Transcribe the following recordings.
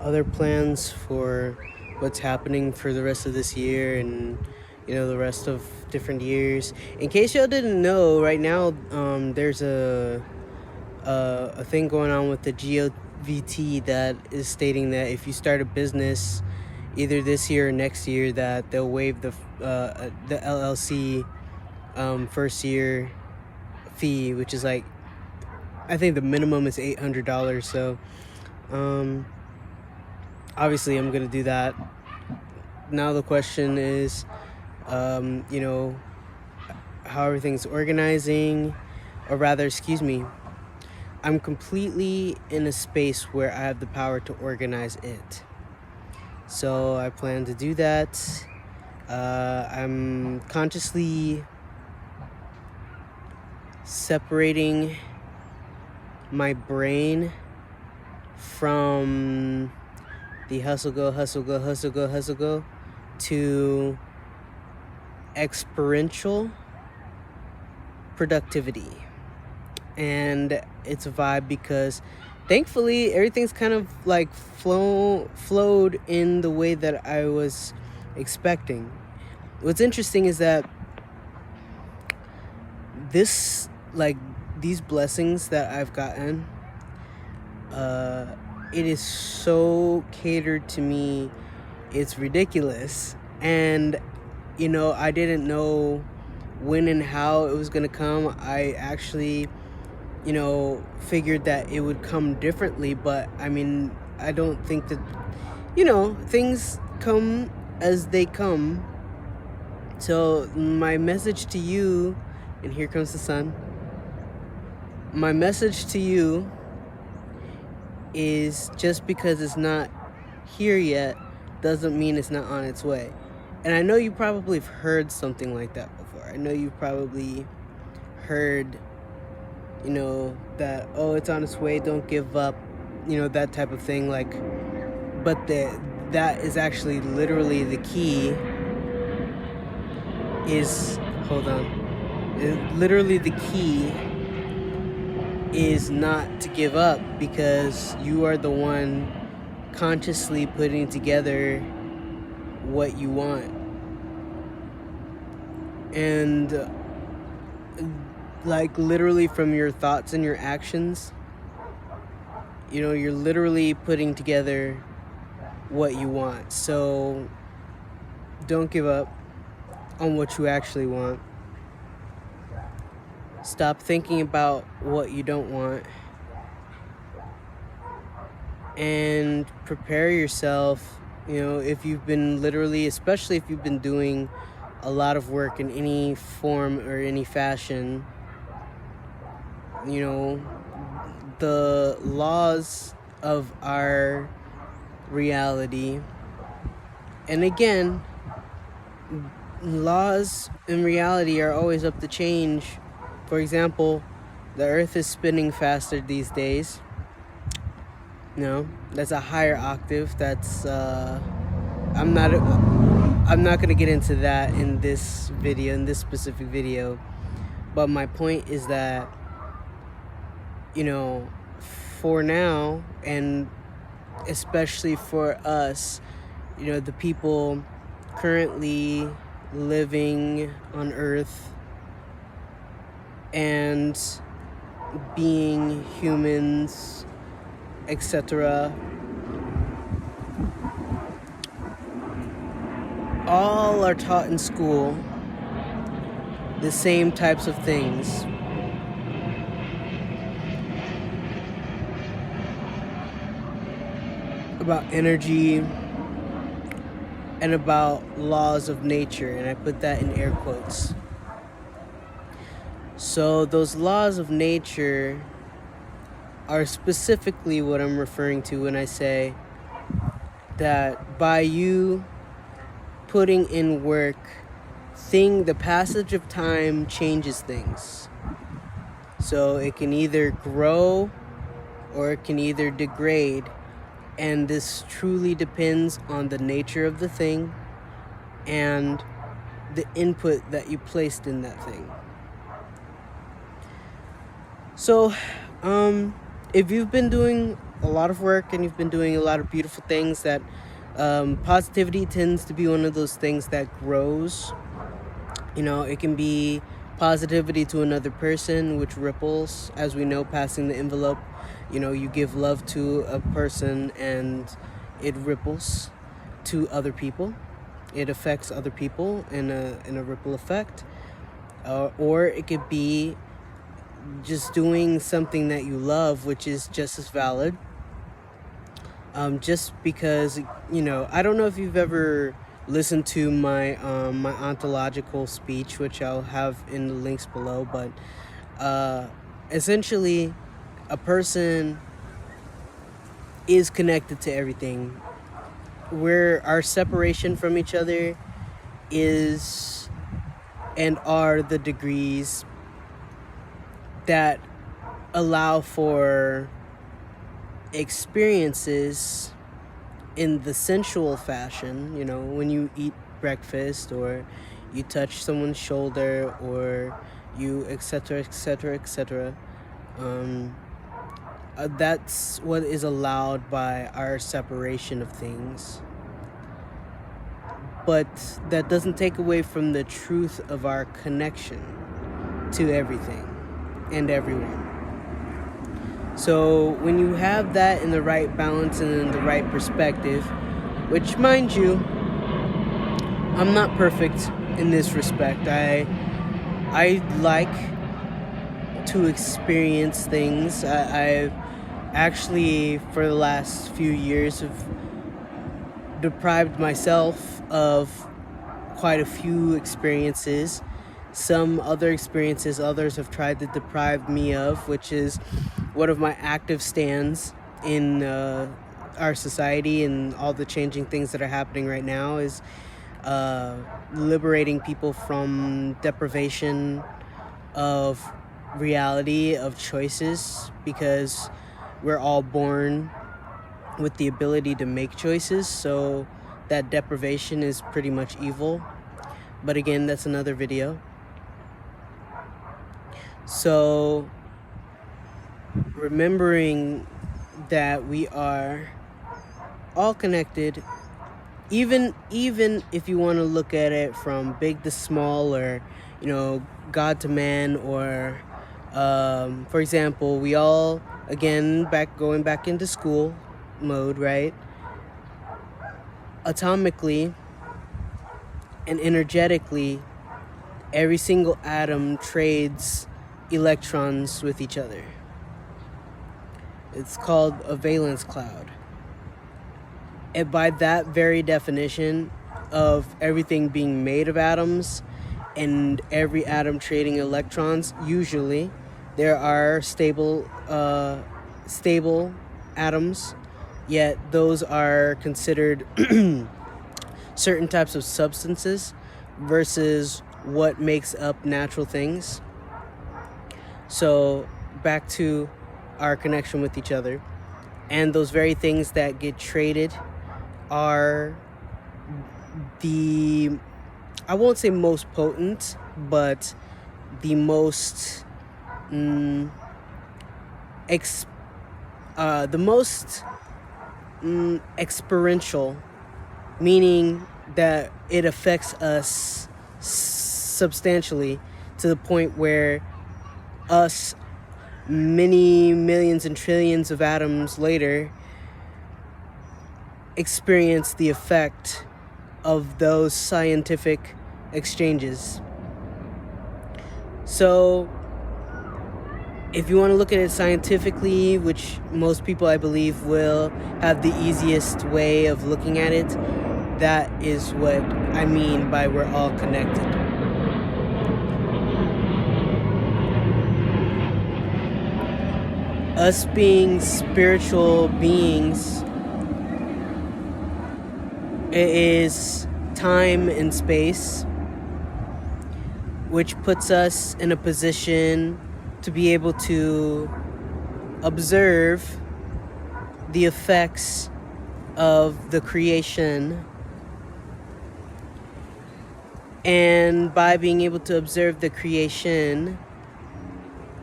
other plans for what's happening for the rest of this year and the rest of different years. In case y'all didn't know, right now there's a thing going on with the GOVT that is stating that if you start a business either this year or next year, that they'll waive the LLC first year fee, which is like, I think the minimum is $800. So obviously I'm gonna do that. Now the question is, how everything's organizing, or rather, excuse me, I'm completely in a space where I have the power to organize it. So I plan to do that. I'm consciously separating my brain from the hustle go to experiential productivity. And it's a vibe because thankfully everything's kind of like flowed in the way that I was expecting. What's interesting is that these blessings that I've gotten, it is so catered to me, it's ridiculous. And I didn't know when and how it was gonna come. I actually figured that it would come differently, but I mean, I don't think that things come as they come. So my message to you, and here comes the sun, my message to you is, just because it's not here yet doesn't mean it's not on its way. And I know you probably have heard something like that before. I know you've probably heard that, oh, it's on its way, don't give up, that type of thing. But that is actually literally the key. Literally the key is not to give up, because you are the one consciously putting together what you want. And literally from your thoughts and your actions, you're literally putting together what you want. So don't give up on what you actually want. Stop thinking about what you don't want, and prepare yourself. If you've been especially if you've been doing a lot of work in any form or any fashion, the laws of our reality, and again, laws in reality are always up to change. For example, the earth is spinning faster these days. That's a higher octave. That's I'm not going to get into that in this specific video. But my point is that, for now, and especially for us, the people currently living on Earth and being humans, etc., all are taught in school the same types of things. About energy and about laws of nature, and I put that in air quotes. So those laws of nature are specifically what I'm referring to when I say that by you putting in work, the passage of time changes things. So it can either grow or it can either degrade, and this truly depends on the nature of the thing and the input that you placed in that thing. So if you've been doing a lot of work and you've been doing a lot of beautiful things, that positivity tends to be one of those things that grows. It can be positivity to another person, which ripples, as we know, passing the envelope. You give love to a person and it ripples to other people. It affects other people in a ripple effect. Or it could be just doing something that you love, which is just as valid. Just because, I don't know if you've ever listened to my my ontological speech, which I'll have in the links below, but essentially, a person is connected to everything. Where our separation from each other is and are the degrees that allow for experiences in the sensual fashion, when you eat breakfast or you touch someone's shoulder or you etc etc etc. That's what is allowed by our separation of things, but that doesn't take away from the truth of our connection to everything and everyone. So when you have that in the right balance and in the right perspective, which, mind you, I'm not perfect in this respect. I like to experience things. I've actually, for the last few years, have deprived myself of quite a few experiences. Some other experiences others have tried to deprive me of, which is one of my active stands in our society and all the changing things that are happening right now, is liberating people from deprivation of reality, of choices, because we're all born with the ability to make choices. So that deprivation is pretty much evil. But again, that's another video. So remembering that we are all connected, even if you want to look at it from big to small, or God to man, or for example, we all, again, going back into school mode, right? Atomically and energetically, every single atom trades electrons with each other. It's called a valence cloud. And by that very definition of everything being made of atoms and every atom trading electrons, usually there are stable atoms, yet those are considered certain types of substances versus what makes up natural things. So back to our connection with each other, and those very things that get traded are the, I won't say most potent, but the most experiential, meaning that it affects us substantially to the point where us many millions and trillions of atoms later experience the effect of those scientific exchanges. So if you want to look at it scientifically, which most people, I believe, will have the easiest way of looking at it, that is what I mean by we're all connected. Us being spiritual beings, it is time and space, which puts us in a position to be able to observe the effects of the creation. And by being able to observe the creation,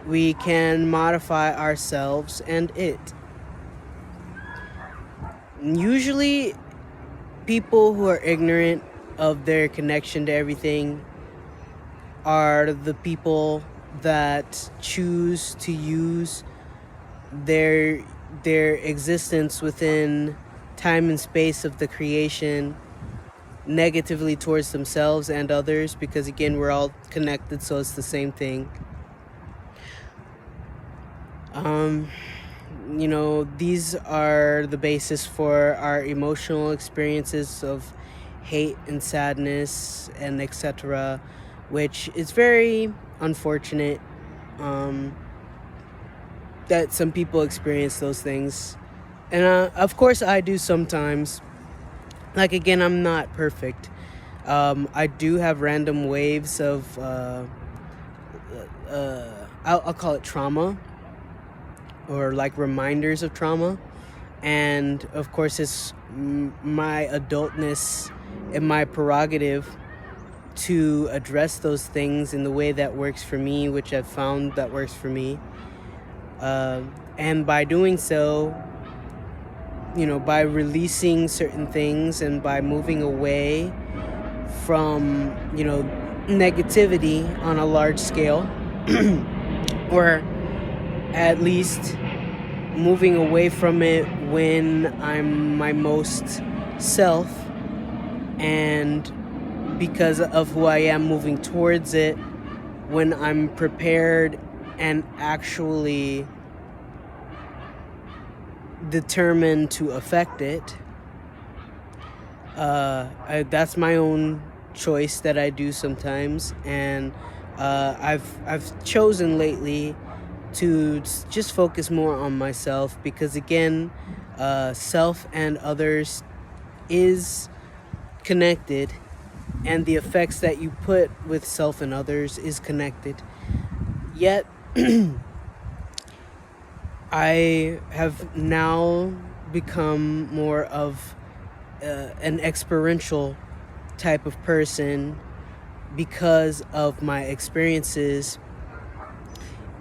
we can modify ourselves and it. Usually, people who are ignorant of their connection to everything are the people that choose to use their existence within time and space of the creation negatively towards themselves and others, because again, we're all connected, so it's the same thing. These are the basis for our emotional experiences of hate and sadness and etc., which is very unfortunate that some people experience those things. And of course I do sometimes. Like, again, I'm not perfect. I do have random waves of I'll call it trauma, or like reminders of trauma. And of course, it's my adultness and my prerogative to address those things in the way that works for me, which I've found that works for me. And by doing so, by releasing certain things and by moving away from, negativity on a large scale, or at least moving away from it when I'm my most self, and because of who I am, moving towards it when I'm prepared and actually determined to affect it. That's my own choice that I do sometimes, and I've chosen lately to just focus more on myself, because again, self and others is connected, and the effects that you put with self and others is connected. Yet I have now become more of an experiential type of person because of my experiences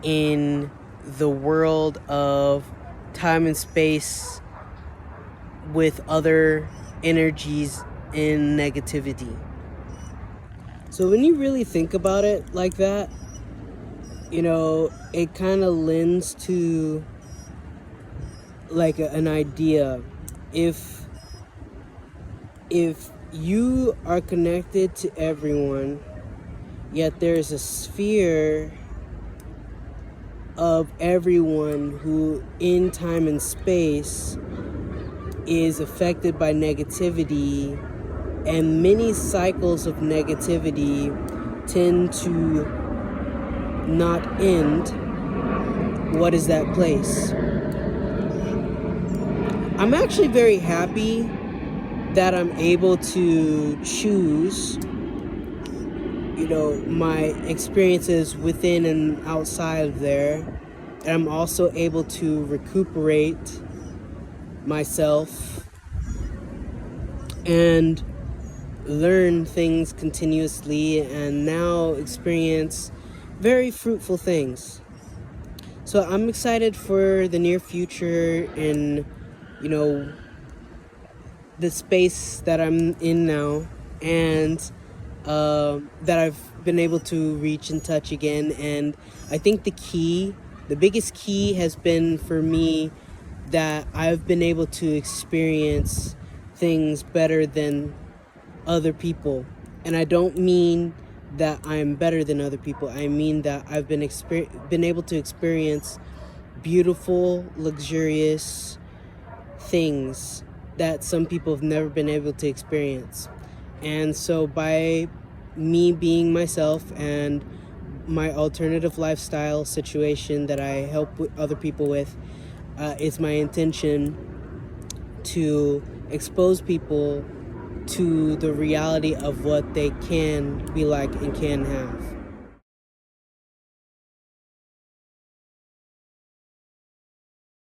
in the world of time and space with other energies in negativity. So when you really think about it like that, it kind of lends to like an idea. If you are connected to everyone, yet there's a sphere of everyone who in time and space is affected by negativity, and many cycles of negativity tend to not end, what is that place? I'm actually very happy that I'm able to choose, my experiences within and outside of there. And I'm also able to recuperate myself and learn things continuously, and now experience very fruitful things. So I'm excited for the near future in, the space that I'm in now, and that I've been able to reach and touch again. And I think the biggest key has been for me that I've been able to experience things better than other people. And I don't mean that I'm better than other people. I mean that I've been able to experience beautiful, luxurious things that some people have never been able to experience. And so by me being myself and my alternative lifestyle situation that I help other people with, it's my intention to expose people to the reality of what they can be like and can have.